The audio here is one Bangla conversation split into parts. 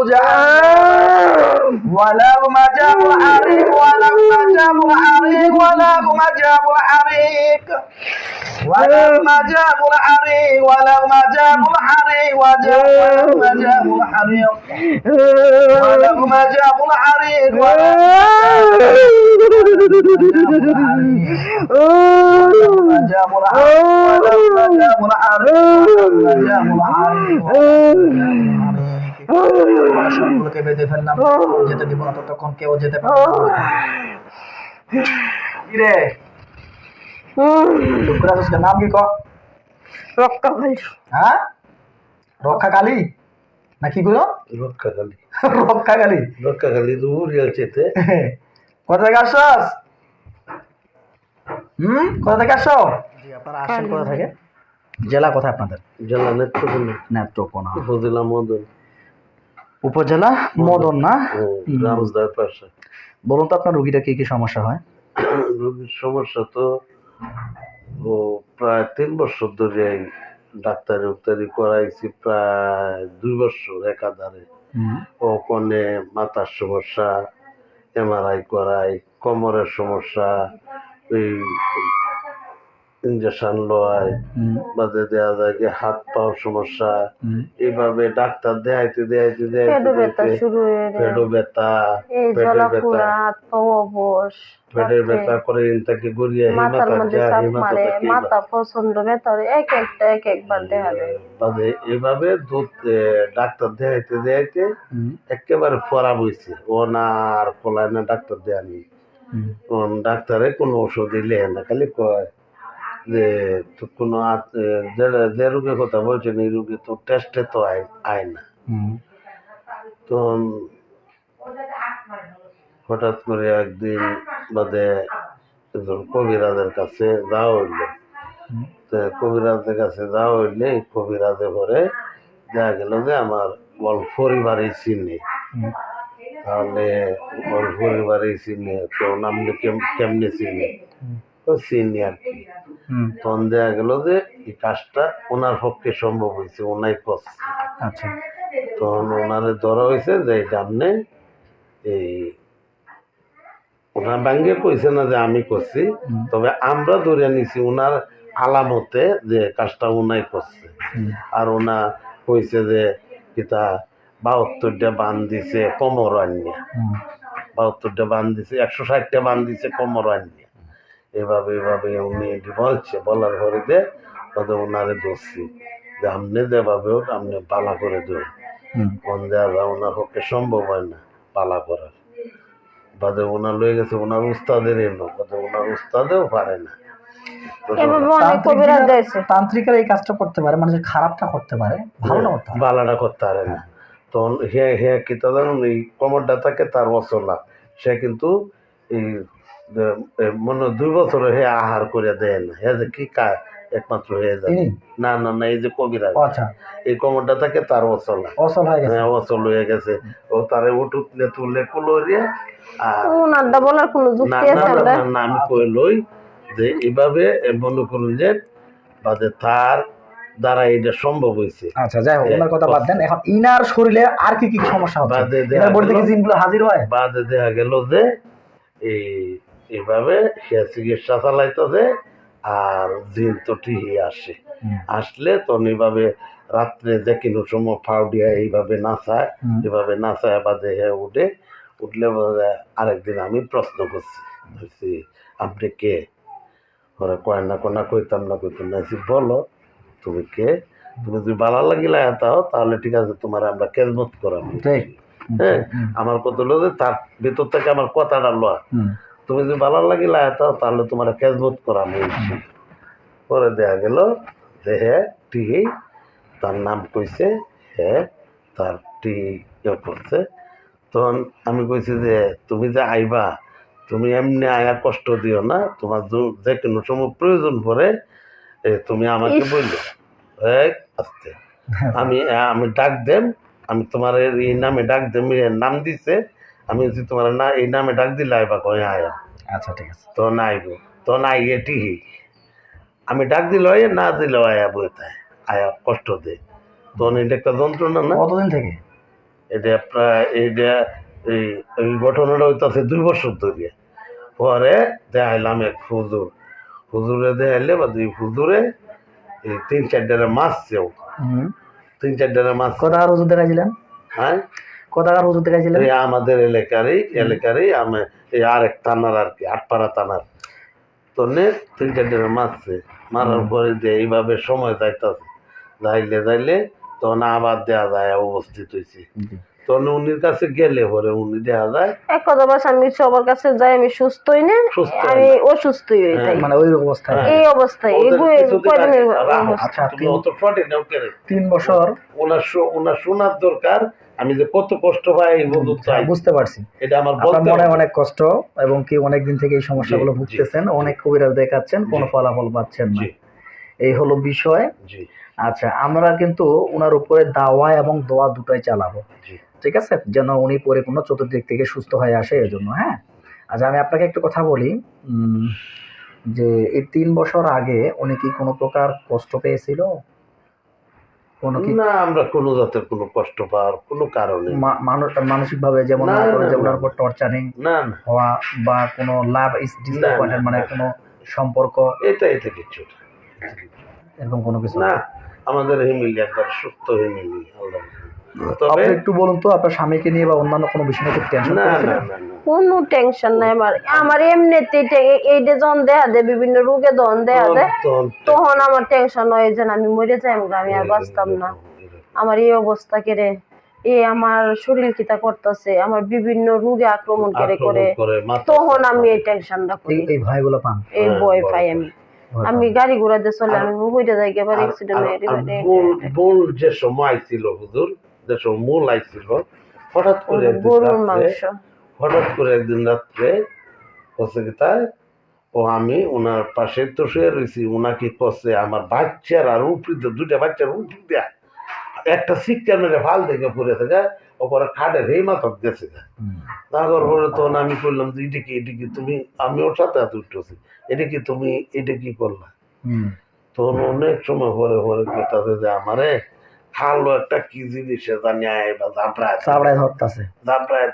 جهنم ولهم عذاب الحريق ولهم عذاب الحريق ولهم عذاب الحريق ولهم عذاب الحريق ولهم عذاب الحريق ولهم عذاب الحريق ولهم عذاب الحريق সবগুলোকে বেঁধে ফেললাম, যেতে দিব না ততক্ষণ কেউ যেতে পারবে না। নাম কি কর? রক্ষাকালী। হ্যাঁ, রক্ষাকালী না কি গুলো? রক্ষাকালী। রক্ষাকালী, রক্ষাকালী দূর গেছে। কোথা থেকে আসছস? কোথা থেকে আসছো? আপনারা আসছেন কোথা থেকে? জেলা কোথায় আপনাদের? জেলা নেত্রকোনা। নেত্রকোনা। উপজেলা মদন। উপজেলা মদন না? রামসদার পাশে। বলুন তো আপনার রোগীটা কি কি সমস্যা হয়? রোগীর সমস্যা তো প্রায় 3 বছর ধরে ডাক্তারি করাইছি, প্রায় 2 বছর একাধারে। ওখানে মাথার সমস্যা, MRI করাই, কোমরের সমস্যা, এই ইঞ্জেকশন লয়, বাদে দেওয়া যায় যে হাত পাওয়ার সমস্যা, এইভাবে ডাক্তার দেখাইতে পেটও ব্যথা, পেটের ব্যথা করে তাকে গড়িয়ে মাথা প্রচন্ড ব্যথা, একবার বাদে এইভাবে ডাক্তার দেখাইতে একেবারে ফরা বইছে। ও না আর ফলায় না, ডাক্তার দেয়ানি। ডাক্তারে কোনো ওষুধ দিলে না, খালি কয় যে কোনো যে রোগের কথা বলছেন এই রোগী তো টেস্টে তো আয় না। তো হঠাৎ করে একদিন বাদে কবিরাজের কাছে যাওয়া হইলো। কবিরাজের কাছে যাওয়া হইলে কবিরাজে পরে দেখা গেল যে আমার পরিবারেই চিনি। তাহলে পরিবারেই চিনি, তো নামলে কেমনে চিনি? চিনি আর কি। তখন দেখা গেল যে এই কাজটা ওনার পক্ষে সম্ভব হয়েছে, ওনাই করছে। আচ্ছা, তখন ওনারে ধরা হয়েছে যে এটা আপনি এই ওনার ব্যাঙ্গে কইছে না যে আমি করছি, তবে আমরা ধরে নিছি ওনার আলামতে যে কাজটা ওনাই করছে। আর ওনা কইছে যে কিতা 72টা বান দিছে কোমর আনিয়া, 72টা বান দিছে, 160টা বান দিছে কোমর আনিয়া। এভাবে উনি বলছে, বলার পরে যে ওনারে ধরছি যে আপনি যেভাবে হোক আপনি পালা করে দেন। কোন দেওয়া ওনার পক্ষে সম্ভব হয় না পালা করার। বাদে ওনার লয়ে গেছে ওনার উস্তাদের এলো, ওনার উস্তাদেও পারে না। তান্ত্রিকের এই কাজটা করতে পারে, মানুষের খারাপটা করতে পারে, ভালোটা করতে পারে না। তখন হে কি তাদের এই কোমরটা থাকে তার অচলা, সে কিন্তু এই মনে 2 বছর হে আহার করে দেয় না। হে যে কি কায় একমাত্র হয়ে যায় না, এই যে কবিরাজ, এই কোমরটা থাকে তার অচল হয়ে গেছে। ও তারে উঠুতলে তুলে কুলরিয়ে আমি কই লই যে এইভাবে মনে করুন যে বাদে তার দ্বারা এটা সম্ভব হয়েছে। আচ্ছা, যাই হোক, ওনার কথা বাদ দেন। এখন ইনার শরীরে আর কি কি সমস্যা হচ্ছে? হাজির হয় বাদে দেখা গেল যে এইভাবে সে চিকিৎসা চালাইতেছে, আর জিন তো ঠিকই আসলে তখন এইভাবে রাত্রে যে কোনো সময় ফাউডিয়া এইভাবে নাচায়, এভাবে নাচায় বাদে উঠলে আরেকদিন আমি প্রশ্ন করছি আপনি কে? ওরা কয় না কইতাম না বলো তুমি কে? তুমি যদি ভালো লাগিলে এতাও তাহলে ঠিক আছে, তোমার আমরা কেজমত করাবো। হ্যাঁ, আমার কথা হলো যে তার ভেতর থেকে আমার কথাটা লয়, তুমি যদি ভালো লাগিলে এতাও তাহলে তোমার কেজমত করাবো। পরে দেখা গেল যে হ্যাঁ ঠিকই তার নাম কইছে, হ্যাঁ তার ঠিক করছে। তখন আমি কইছি যে তুমি যে আইবা, তুমি এমনি আয়া কষ্ট দিও না, তোমার যে কোনো সময় প্রয়োজন পড়ে তুমি আমাকে বললো আস্তে, আমি ডাক দেম, আমি তোমার এই নামে ডাক দেম, নাম দিছে, আমি যদি তোমার না এই নামে ডাক দিলে আইবা, কয়ে আয়া। আচ্ছা, ঠিক আছে। তখন আইব, তখন আইয়ে ঠিকই আমি ডাক দিল না দিলেও আয়া বইতে আয়া কষ্ট দে। তখন এটা একটা যন্ত্রণা না। কতদিন থেকে? এটা প্রায় এই ঘটনাটা হইতাছে 2 বছর ধরে। পরে দেখাইলাম এক হুজুরে দেখাইলে বা 2 হুজুরে এই 3-4 ডারে মাছছেও, 3-4 মাছ। কত টাকার ওষুধ দেখাইছিলেন? হ্যাঁ, কত টাকার ওষুধ দেখাইছিলেন? এই আমাদের এলাকারই আমি এই আরেক থানার আর কি, আটপাড়া থানার তো 3-4 মারছে। মারার পরে যে এইভাবে সময় যাইতাছে, যাইলে তখন আবার দেয়া যায় উপস্থিত হয়েছি। তখন উনির কাছে গেলে পরে উনি দেখা যায় এক কথা বলছে, আমি সবার কাছে যাই, আমি সুস্থই না, আমি অসুস্থই হয়ে যাই, মানে ওই অবস্থায় এই অবস্থায় এই কয়দিনের অবস্থা। আচ্ছা, তুমি অত সঠিক নাও কেন? 3 বছর ওনার শোনার দরকার, আমি যে কত কষ্ট পাই এই বুঝতে পারছি। এটা আমার আপনার বলতে মনে হবে। অনেক কষ্ট, এবং কি অনেকদিন থেকে এই সমস্যাগুলো ভুগতেছেন, অনেক কবিরাজ দেখাচ্ছেন, কোনো ফলাফল পাচ্ছেন না, এই হলো বিষয়। জি, আচ্ছা, আমরা কিন্তু ওনার উপরে দাওয়া এবং দোয়া দুটোই চালাবো, জি, ঠিক আছে, যেন উনি পরিপূর্ণ চতুর্দিক থেকে সুস্থ হয়ে আসে এই জন্য। হ্যাঁ, আচ্ছা, আমি আপনাকে একটু কথা বলি, যে এই 3 বছর আগে উনি কি কোনো প্রকার কষ্ট পেয়েছিল? কোনো কি না, আমরা কোনো জাতের কোনো কষ্ট পাওয়ার কোনো কারণে মানসিক ভাবে, যেমন না, মনে করেন যে না, ওনার উপর টর্চারিং না হওয়া বা কোনো লাভ ইস ডিসঅ্যাপয়েন্টেড, মানে না। কোনো সম্পর্ক এটা কিছু না। এরকম কোনো কিছু? না, আমাদের ফ্যামিলি একবার সুস্থ ফ্যামিলি, আল্লাহ। তবে আপনি একটু বলুন তো, আপনার স্বামীকে নিয়ে বা অন্যান্য কোনো বিষয় নিয়ে টেনশন না, করছেন? না, না, না, কোনো টেনশন নাই আমার এমনিতেই এইটা যখন দেখা দেয়, বিভিন্ন রোগে যখন দেখা দেয়, তখন আমার টেনশন হয় যে আমি মরে যাই, আমি আর বাঁচতাম না, আমার এই অবস্থা কেড়ে, আমার শরীর কিতা করতেছে, আমার বিভিন্ন রোগে আক্রমণ করে, তখন আমি এই টেনশনটা করি, এই ভয়গুলো পান? এই ভয় পাই আমি গাড়ি ঘোড়াতে চলে, আমি হইতে যাই এবার অ্যাক্সিডেন্ট মূল যে সময় ছিল হুজুর, যে মূল আইছিল, হঠাৎ করে একদিন রাত্রে কসে গীতায় ও আমি ওনার পাশে তো শুয়ে রয়েছি, ওনাকে কসে আমার বাচ্চার আর উপরিতে 2টা বাচ্চার উপর দেয়া একটা শিক্ষা মেরে ভাল দেখে পড়ে থাকে, ওপরে খাটের এই মাথা গেছে। তারপর পরে তখন আমি করলাম যে এটা কি তুমি, আমি ওর সাথে হাত উঠতেছি, এটা কি করলা? তখন অনেক সময় পরে তাদের যে আমারে খালো একটা কি জিনিসে জানি বা চাপড়ায় ধরতেছে,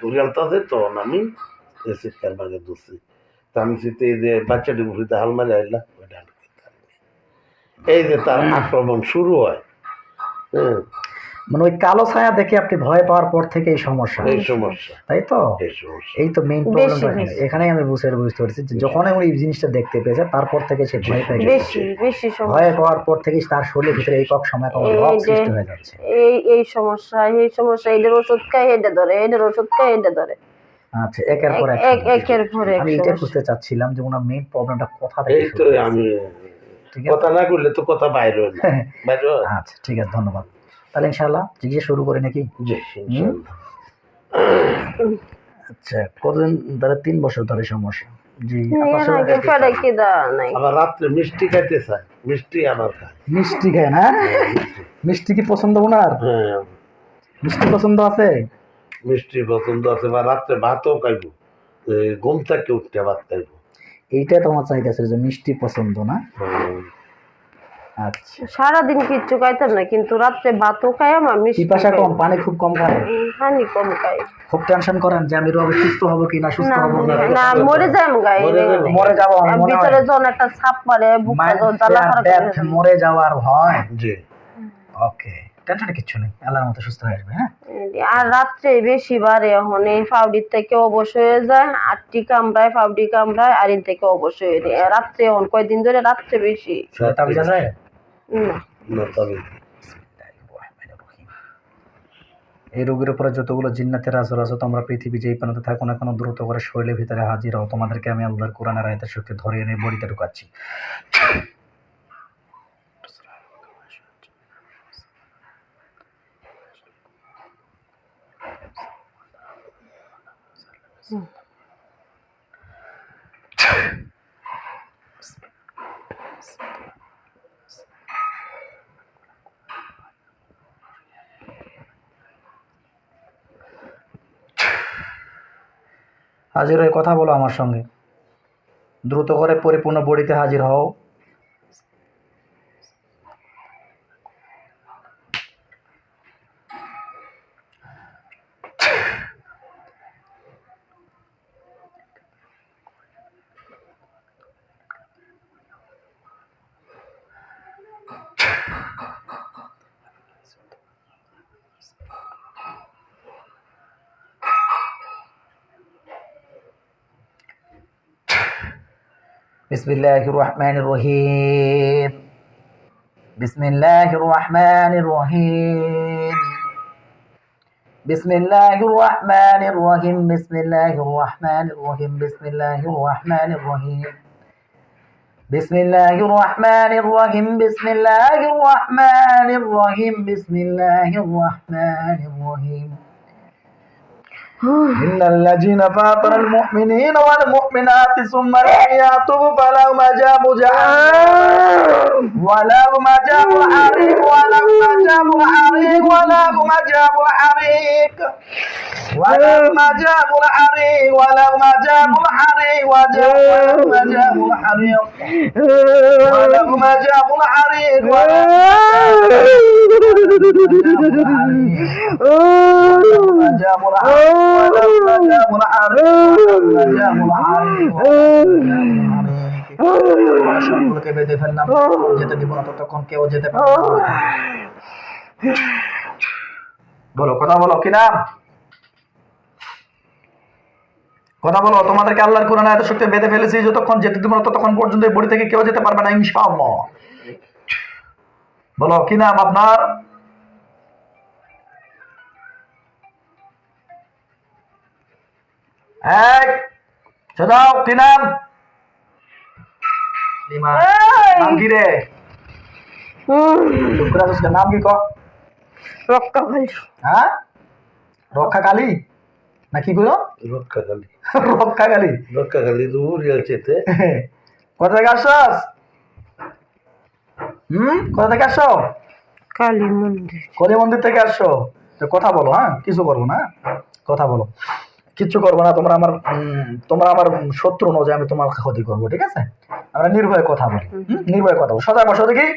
ধরে আলতাছে, তখন আমি চিৎকার মারে ধরছি। তা আমি এই যে বাচ্চাটি উঠিতে হাল মারে আইলা, এই যে তার আক্রমণ শুরু হয়। হ্যাঁ, মানে ওই কালো ছায়া দেখে আপনি ভয় পাওয়ার পর থেকে এই সমস্যা, তাই তো? এই তো মেইন প্রবলেমটা এখানেই আমি বুঝতে পারছি, যে যখন উনি এই জিনিসটা দেখতে পেয়েছে তারপর থেকে সে ভয় পেয়ে গেছে, ভয় পাওয়ার পর থেকেই তার শরীরের ভিতরে এই সময় রোগ সৃষ্টি হয়ে যাচ্ছে, এই সমস্যা এটার ওষুধ খাই এটা ধরে, এটার ওষুধ খাই এটা ধরে। আচ্ছা, একের পর এক আমি এটা বুঝতে চাচ্ছিলাম যে ওনার মেইন প্রবলেমটা কোথা থেকে এই তো আমি কথা না করলে তো কথা বাইরে হয় না। আচ্ছা, ঠিক আছে, ধন্যবাদ। তাহলে ইনশাআল্লাহ চিকিৎসা শুরু করি নাকি? আচ্ছা, কতদিন ধরে? 3 বছর ধরে সমস্যা? জি, আবার রাত্রে মিষ্টি খাইতে চায়, মিষ্টি আবার খায়। মিষ্টি খায় না? মিষ্টি কি পছন্দ ওনার? হ্যাঁ, মিষ্টি পছন্দ আছে, মিষ্টি পছন্দ আছে, বা রাত্রে ভাতও খাইব, ঘুম থেকে উঠতে ভাত খাইব। এইটাই তোমার চাইতেছে যে মিষ্টি পছন্দ না? আচ্ছা, সারাদিন কিচ্ছু খাইতাম না, কিন্তু রাত্রে ভাতও খাই, আমার পিপাসা কম, পানি খুব কম খায়, পানি কম খাই। খুব টেনশন করেন যে আমি সুস্থ হব কি না, সুস্থ হব না, মরে যাই, মরে যাব, ভিতরে যখন একটা ছাপ মারে, বুকটা যখন জ্বালা করে, মরে যাওয়ার ভয়। জি, ওকে, টেনশন কিছু নেই, আল্লাহর মতো সুস্থ হয়ে আসবে। হ্যাঁ, আর রাত্রে বেশি বাড়ে, এখন এই ফাউডির থেকে অবশ হয়ে যায়, আটটি কামড়ায়, ফাউডি কামড়ায়, আর এর থেকে অবশ হয়ে যায় রাত্রে, এখন কয়দিন ধরে রাত্রে বেশি। এই রোগের উপরে যতগুলো জিন্নাতের আসর আছে, তোমরা পৃথিবী যেই প্রান্তে থাকো না কেন, দ্রুত করে শরীরের ভিতরে হাজির হও। তোমাদেরকে আমি আল্লাহর কোরআনের আয়াতের শক্তি ধরে এনে বডিতে ঢুকাচ্ছি। হাজির হয়ে কথা বলো আমার সঙ্গে, দ্রুত করে পরিপূর্ণ বডিতে হাজির হও। বিসমিল্লাহির রহমানির রহিম বিসমিল্লাহির রহমানির রহিম বিসমিল্লাহির রহমানির রহিম বিসমিল্লাহির রহমানির রহিম বিসমিল্লাহির রহমানির রহিম বিসমিল্লাহির রহমানির রহিম বিসমিল্লাহির রহমানির রহিম বিসমিল্লাহির রহমানির রহিম إن الذين فاطر المؤمنين والمؤمنات ثم لم يتوبوا فلهم عذاب جهنم ولهم عذاب الحريق ولهم عذاب الحريق ولهم عذاب الحريق ولهم عذاب الحريق ولهم عذاب الحريق ولهم عذاب الحريق ولهم عذاب الحريق ولهم عذاب الحريق সবগুলোকে বেঁধে ফেললাম, যেতে দিব না ততক্ষণ কেউ যেতে পারবে না। বলো, কথা বলো, কি নাম? কথা বলো। তোমাদেরকে আল্লাহর কোরআনে এত শক্তি বেঁধে ফেলেছি, যতক্ষণ যেতে দিব না ততক্ষণ পর্যন্ত এই বডি থেকে কেউ যেতে পারবে না ইনশাআল্লাহ। বলো, কি নাম আপনার? দাও, কি নাম? নাম কি রে? নাম কি? রক্ষাকালী। হ্যাঁ, রক্ষাকালী না কি বলো? রক্ষাকালী। রক্ষাকালী, রক্ষাকালী দূর যেতে। কোথা থেকে আসছস? কোথা থেকে আসছো? কালী মন্দির। কালী মন্দির থেকে আসছো? কথা বলো, হ্যাঁ, কিছু করবো না, কথা বলো, কিচ্ছু করবো না। তোমরা আমার শত্রু নও যে আমি তোমার ক্ষতি করবো, ঠিক আছে? আমরা নির্ভয়ে কথা বলি, নির্ভয়ে কথা বলো। সদায় বসো দেখি,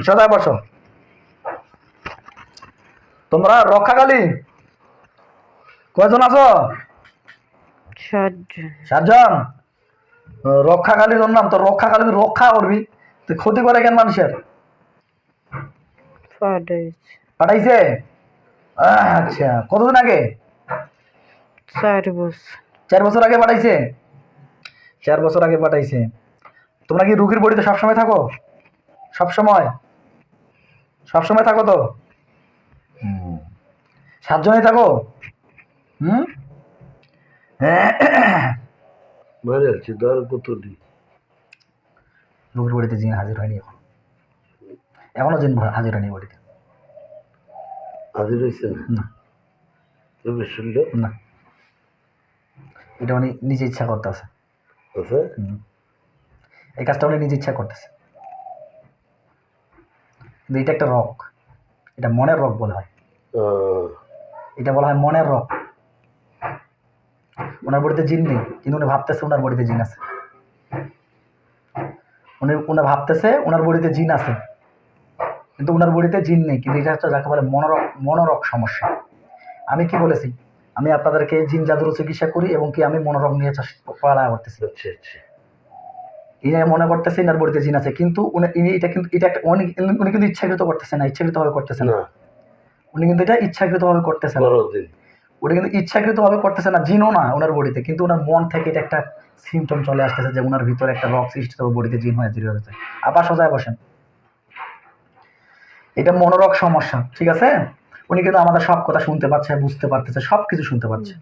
সদায় বসো। তোমরা রক্ষাকালী কয়জন আছো? 7 জন। রক্ষাকালী তোর নাম? তো রক্ষাকালী রক্ষা করবি, তুই ক্ষতি করে কেন মানুষের? পাঠাইছে? আচ্ছা, কতদিন আগে? 4 বছর। 4 বছর আগে পাঠাইছে? 4 বছর আগে পাঠাইছে। তোমরা কি রুগীর বডিতে সবসময় থাকো? সবসময় সবসময় থাকো তো? 7 জনই থাকো? রুগীর বডিতে জিন হাজির হয়নি এখনো জিন হাজির হয়নি বডিতে। হাজির হয়েছে না, না, এটা উনি নিজে ইচ্ছা করতেছে। এই কাজটা উনি নিজে ইচ্ছা করতেছে। কিন্তু এটা একটা রোগ, এটা মনের রোগ বলা হয়। এটা বলা হয় মনের রোগ। ওনার বডিতে জিন নেই, কিন্তু উনি ভাবতেছে ওনার বডিতে জিন আছে। উনি ভাবতেছে ওনার বডিতে জিন আছে, কিন্তু ওনার বডিতে জিন নেই। কিন্তু এটা হচ্ছে যাকে বলে মনোরোগ সমস্যা। আমি কি বলেছি? আমি আপনাদেরকে জিন জাদুর চিকিৎসা করি এবং কি আমি মনোরোগ নিয়ে পড়ালেখা করতেছি। ইনি মনে করতেছে ইনার বডিতে জিন আছে, কিন্তু উনি কিন্তু ইচ্ছাকৃত করতেছে না, ইচ্ছাকৃতভাবে করতেছে না। উনি কিন্তু এটা ইচ্ছাকৃতভাবে করতেছে না, উনি কিন্তু ইচ্ছাকৃতভাবে করতেছে না, জিনও না ওনার বডিতে। কিন্তু ওনার মন থেকে এটা একটা সিমটম চলে আসতেছে যে ওনার ভিতরে একটা রোগ সৃষ্টি হবে, বডিতে জিন হয়ে জিরো হয়েছে। আবার সোজায় বসেন। এটা মনোরোগ সমস্যা, ঠিক আছে? উনি কিন্তু আমাদের সব কথা শুনতে পাচ্ছে, বুঝতে পারতেছে, সব কিছু শুনতে পাচ্ছে,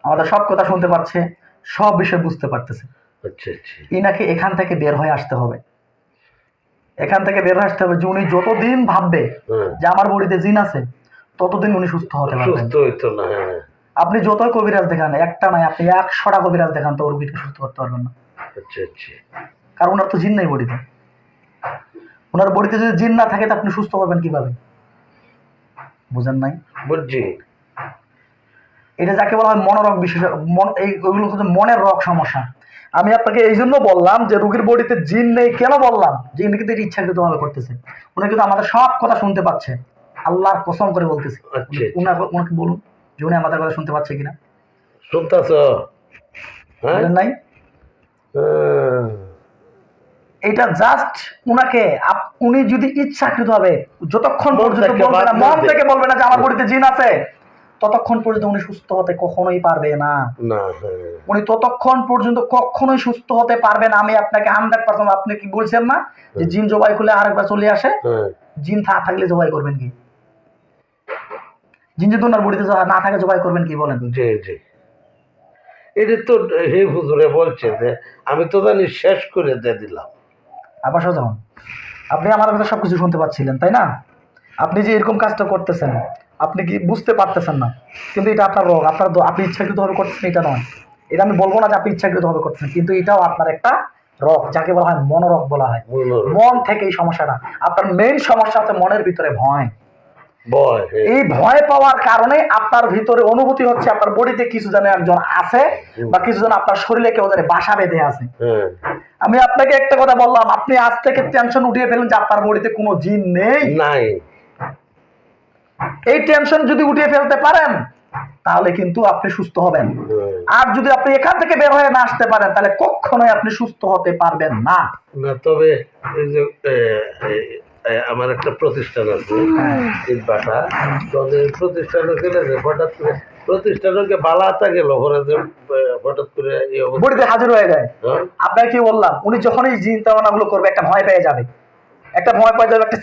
আমাদের সব কথা শুনতে পাচ্ছে, সব বিষয় বুঝতে পারতেছে। ইনাকে এখান থেকে বের হয়ে আসতে হবে, এখান থেকে বের হয়ে আসতে হবে। যে উনি যতদিন ভাববে যে আমার বডিতে জিন আছে, ততদিন উনি সুস্থ হতে পারবেন। আপনি যতই কবিরাজ দেখান, একটা নয়, আপনি 100টা কবিরাজ দেখান, তো রোগীকে সুস্থ করতে পারবেন না। কারণ ওনার তো জিন নেই বডিতে। ওনার বডিতে যদি জিন না থাকে, তো আপনি সুস্থ করবেন কিভাবে? বুঝেন নাই? বুঝছি। এটা যাকে বলা হয় মনোরোগ বিশেষ, ওইগুলো হচ্ছে মনের রোগ সমস্যা। আমি আপনাকে এই জন্য বললাম যে রোগীর বডিতে জিন নেই। কেন বললাম? যে উনি কিন্তু এটা ইচ্ছাকৃতভাবে করতেছে। উনি কিন্তু আমাদের সব কথা শুনতে পাচ্ছে, আল্লাহর কসম করে বলতেছি, আচ্ছা ওনাকে বলুন যে উনি আমাদের কথা শুনতে পাচ্ছে কিনা। শুনতেছ? হ্যাঁ বলেন নাই? এটা জাস্ট উনাকে উনি যদি ইচ্ছাকৃত হবে যতক্ষণ পর্যন্ত বলবে না, মন থেকে বলবে না যে আমার বডিতে জিন আছে, ততক্ষণ পর্যন্ত উনি সুস্থ হতে কখনোই পারবে না। উনি ততক্ষণ পর্যন্ত কখনোই সুস্থ হতে পারবে না। আমি আপনাকে 100%, আপনি কি বলছেন না যে জিন জবাই করলে আরেকবার চলে আসে? জিন থাকলে জবাই করবেন কি? জিন যদি ওনার বডিতে না থাকে জবাই করবেন কি বলেন? জি জি, এটা তো হে হুজুরে বলছে যে আমি তো জানি শেষ করে দিয়ে দিলাম। আবার যখন আপনি আমার কথা সবকিছু শুনতে পাচ্ছিলেন, তাই না? আপনি যে এরকম কাজটা করতেছেন আপনি কি বুঝতে পারতেছেন না, কিন্তু এটা আপনার রোগ, আপনি ইচ্ছাকৃতভাবে করতেছেন এটা নয়। এটা আমি বলবো না যে আপনি ইচ্ছাকৃতভাবে করতেছেন, কিন্তু এটাও আপনার একটা রোগ, যাকে বলা হয় মনোরোগ বলা হয়। মন থেকে এই সমস্যাটা, আপনার মেইন সমস্যা হচ্ছে মনের ভিতরে ভয়। এই ভয় পাওয়ার কারণে আপনার ভিতরে অনুভূতি হচ্ছে আপনার বডিতে কিছু যেন একজন আছে, বা কিছু যেন আপনার শরীরে কেউ যেন বাসা বেঁধে আছে। আমি আপনাকে একটা কথা বললাম, আপনি আজ থেকে টেনশন উঠিয়ে ফেলেন যে আপনার বডিতে কোনো জিন নেই। এই টেনশন যদি উঠিয়ে ফেলতে পারেন তাহলে কিন্তু আপনি সুস্থ হবেন। আর যদি আপনি এখান থেকে বের হয়ে না আসতে পারেন তাহলে কখনোই আপনি সুস্থ হতে পারবেন না। তবে এই যে আমার একটা প্রতিষ্ঠান আছে ইটবাটা, প্রতিষ্ঠানে গেলে যে হঠাৎ করে প্রতিষ্ঠানকে বালাতা গেল হঠাৎ করে বডিতে হাজির হয়ে যায়। আপনাকে কি বললাম, উনি যখনই চিন্তা ভাবনা গুলো করবে একটা ভয় পেয়ে যাবে, একটা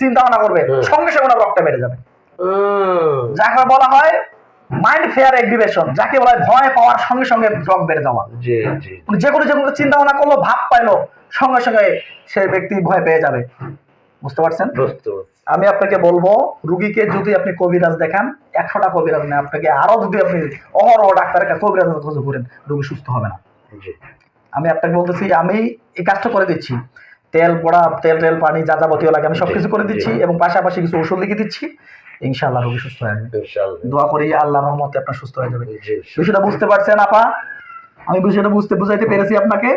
চিন্তা ভাবনা করবে, সঙ্গে সঙ্গে ওনার রক্তটা বেড়ে যাবে। যাকে বলা হয় মাইন্ড ফেয়ার এগ্রিভেশন, যাকে বলা হয় ভয় পাওয়ার সঙ্গে সঙ্গে রক্ত বেড়ে যাওয়া। যে কোনো চিন্তা ভাবনা করলো, ভাব পাইলো, সঙ্গে সঙ্গে সে ব্যক্তি ভয় পেয়ে যাবে। বুঝতে পারছেন? আমি আপনাকে বলবো, রুগীকে যদি আপনি কবিরাজ দেখান, 100টা কবিরাজ নেই, আপনাকে আরো যদি আপনি অহরহ ডাক্তারের কাছে কবিরাজ করেন, রুগী সুস্থ হবে না। আমি আপনাকে বলতেছি, আমি এই কাজটা করে দিচ্ছি, তেল পড়া, তেল পানি যা যাবতীয় লাগে আমি সবকিছু করে দিচ্ছি, এবং পাশাপাশি কিছু ওষুধ লিখে দিচ্ছি। ইনশাআল্লাহ রোগী সুস্থ হয়ে যাবে। দোয়া করি আল্লাহর রহমতে আপনার সুস্থ হয়ে যাবে। বিষয়টা বুঝতে পারছেন আপা? আমি বিষয়টা বুঝাইতে পেরেছি আপনাকে?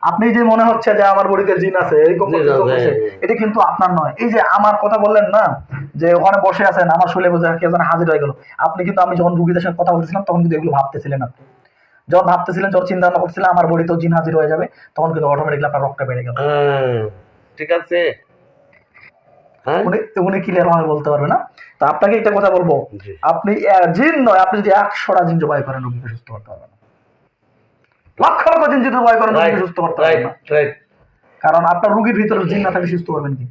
আপনি যে মনে হচ্ছে যে আমার বডিতে জিন আছে এরকম, এটা কিন্তু আপনার নয়। এই যে আমার কথা বললেন না যে ওখানে বসে আছেন, আমার শরীরে বোঝা কে যেন হাজির হয়ে গেল, আপনি কিন্তু, আমি যখন রুগীদের সঙ্গে কথা বলছিলাম তখন কিন্তু এগুলো ভাবতেছিলেন। আপনি যখন ভাবতেছিলেন, যখন চিন্তা ভাবনা করছিলেন আমার বডিতেও জিন হাজির হয়ে যাবে, তখন কিন্তু অটোমেটিকলি আপনার রক্তটা বেড়ে গেল। ঠিক আছে, উনি ক্লিয়ার ভাবে বলতে পারবে না। তো আপনাকে একটা কথা বলবো, আপনি জিন নয়, আপনি যদি 100টা জিন জবাই করেন রোগীকে সুস্থ করতে পারবেন না। লক্ষ লক্ষ জিন যদি জবাই করেন রোগীকে সুস্থ করতে পারবেন না। কারণ আপনার রোগীর ভিতরে জিন না থাকলে সুস্থ করবেন কি?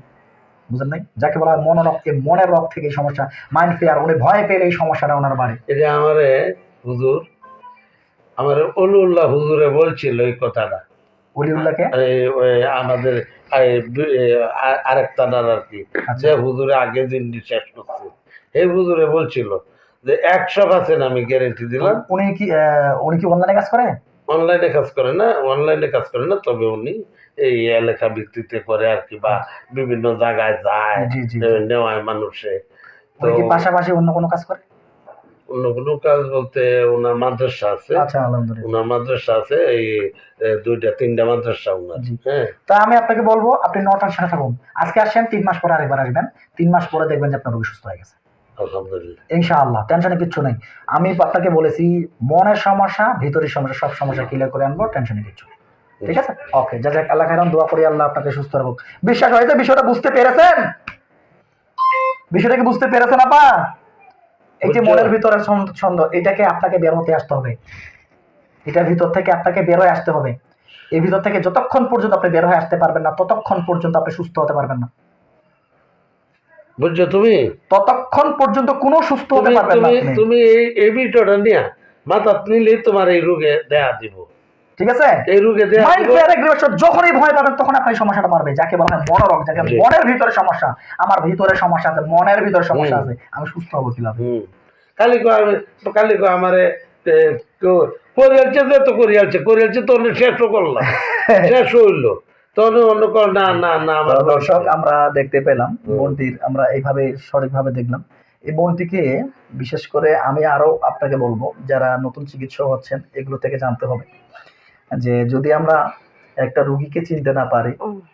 বুঝলেন নাই? যাকে বলা হয় মনোরোগ, এই মনের রোগ থেকে এই সমস্যা, মাইন্ড ফেয়ার, উনি ভয় পেলে এই সমস্যাটা ওনার বাড়ে। এটা আমারে হুজুর, আমার অলিউল্লাহ হুজুরে বলছিল এই কথাটা। অলিউল্লাহকে আমাদের আরেকটা নার আর কি, যে হুজুরে আগে জিন্দি শেষ করছে, এই হুজুরে বলছিল যে 100% আমি গ্যারেন্টি দিলাম। উনি কি অনলাইনে কাজ করে? অনলাইনে কাজ করে না, তবে উনি এই এলাকা ভিত্তিতে করে আর কি, বা বিভিন্ন জায়গায় যায় নেওয়ায় মানুষে। তো পাশাপাশি অন্য কোনো কাজ করে? অন্য কোনো কাজ বলতে ওনার মাদ্রাসা আছে। আচ্ছা, আলহামদুলিল্লাহ। ওনার মাদ্রাসা আছে, এই 2-3টা মাদ্রাসা ওনার। হ্যাঁ, তা আমি আপনাকে বলবো আপনি 9টার সাথে থাকুন। আজকে আসেন, 3 মাস পরে আরেকবার আসবেন, 3 মাস পরে দেখবেন যে আপনার রোগী সুস্থ হয়ে গেছে আলহামদুলিল্লাহ, ইনশাআল্লাহ। টেনশনে কিচ্ছু নেই। আমি আপনাকে বলেছি মনের সমস্যা, ভিতরের সমস্যা, সব সমস্যা ক্লিয়ার করে আনবো, টেনশনে কিচ্ছু। ঠিক আছে, ওকে, জাযাক আল্লাহ খাইরান। দোয়া করি আল্লাহ আপনাকে সুস্থ রাখুক। বিশ্বাস হয়েছে? বিষয়টা বুঝতে পেরেছেন? বিষয়টা কি বুঝতে পেরেছেন আপা? এই যে মনের ভিতরে ছন্দ, এটাকে আপনাকে বের হতে আসতে হবে। এটার ভিতর থেকে আপনাকে বের হয়ে আসতে হবে। এই ভিতর থেকে যতক্ষণ পর্যন্ত আপনি বের হয়ে আসতে পারবেন না, ততক্ষণ পর্যন্ত আপনি সুস্থ হতে পারবেন না। বুঝছো? তুমি ততক্ষণ পর্যন্ত কোনো সুস্থ হতে পারবেন না। তুমি এই ভিডিওটা নিয়ে মাথা নিলে তোমার এই রোগে দেয়া দিব। ঠিক আছে, এই রোগে দেয়া মাইন্ড ফেয়ার এগ্রিভেশন, যখনই ভয় পাবেন তখন আপনার সমস্যাটা বাড়বে, যাকে বলা হয় মনোরোগ। যাকে মনের ভিতরে সমস্যা, আমার ভিতরে সমস্যা আছে, মনের ভিতরে সমস্যা আছে, আমি সুস্থ হবো কিভাবে? কালিকো আমারে করিয়ালছে তো শেষ করলাম, শেষ হইলো। দর্শক, আমরা দেখতে পেলাম বোনটির, আমরা এইভাবে সঠিকভাবে দেখলাম এই বোনটিকে। বিশেষ করে আমি আরো আপনাকে বলবো, যারা নতুন চিকিৎসক হচ্ছেন এগুলো থেকে জানতে হবে যে যদি আমরা একটা রুগীকে চিনতে না পারি,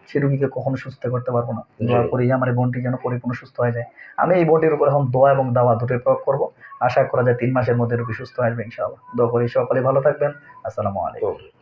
সে রুগীকে কখনো সুস্থ করতে পারবো না। দোয়া করি আমার এই বোনটি যেন পরিপূর্ণ সুস্থ হয়ে যায়। আমি এই বোনটির উপর এখন দোয়া এবং দাওয়া দুটোই প্রয়োগ করবো। আশা করা যায় 3 মাসের মধ্যে রুগী সুস্থ হয়ে আসবে ইনশাআল্লাহ। দোয়া করি সকলে ভালো থাকবেন। আসসালামু আলাইকুম।